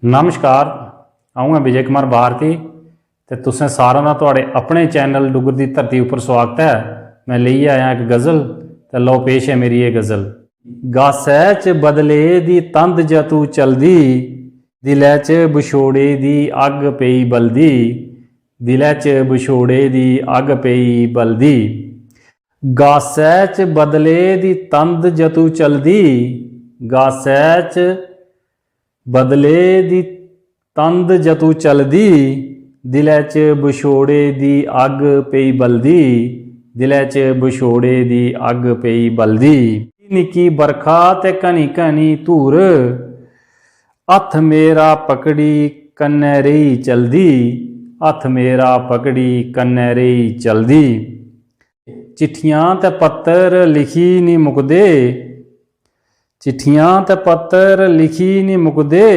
नमस्कार, आऊँ विजय कुमार भारती ते तुसें सारें दा तुहाड़े अपने चैनल डुग्गर दी धरती उपर स्वागत है। मैं लेइयै आया एक गज़ल ते लो पेश है मेरी ये गज़ल। गासै च बदले दी तंद जतू चलदी, दिलै च बछोड़े दी अग पेई बलदी, दिलै च बछोड़े दी अग पेई बलदी। गासै च बदले दी तंद जतू चलदी, गासै च बदले दी तंद जतू चलदी, दिलै च बछोड़े दी अग पेई बलदी, दिलै च बछोड़े दी अग पेई बलदी। निक्की बरखा ते घनी घनी धूर, हत्थ मेरा पकड़ी कन्नै रेही चलदी, हत्थ मेरा पकड़ी कन्नै रेही चलदी। चिट्ठियां ते पत्तर लिखी नहीं मुकदे, चिट्ठियां ते पत्तर लिखी नहीं मुकदे,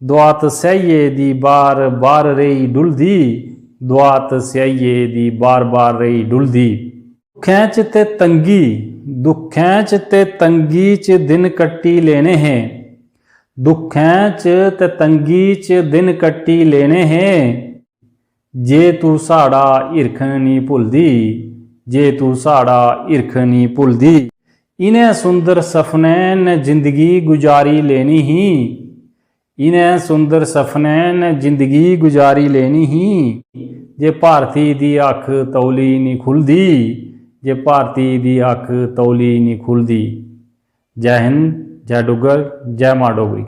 दुआत स्याहिये दी बार बार रेही डुलदी, दुआत स्याहिये दी बार बार रेही डुलदी। दुखें च ते तंगी, दुखें च ते तंगी च दिन कट्टी लेने हैं, दुखें च ते तंगी च दिन कट्टी लेने हैं। जे तू साड़ा हिरख नहीं भुलदी, जे तू साड़ा हिरख नहीं भुलदी। इन्हें सुंदर सपनें ने जिंदगी गुजारी लेनी ही, इन्हें सुंदर सपनें ने जिंदगी गुजारी लेनी ही। जे भारती दी अख तौली नहीं खुलदी, जे भारती दी अख तौली नहीं खुलदी। जय हिंद, जय डुग्गर, जय मां डोगरी।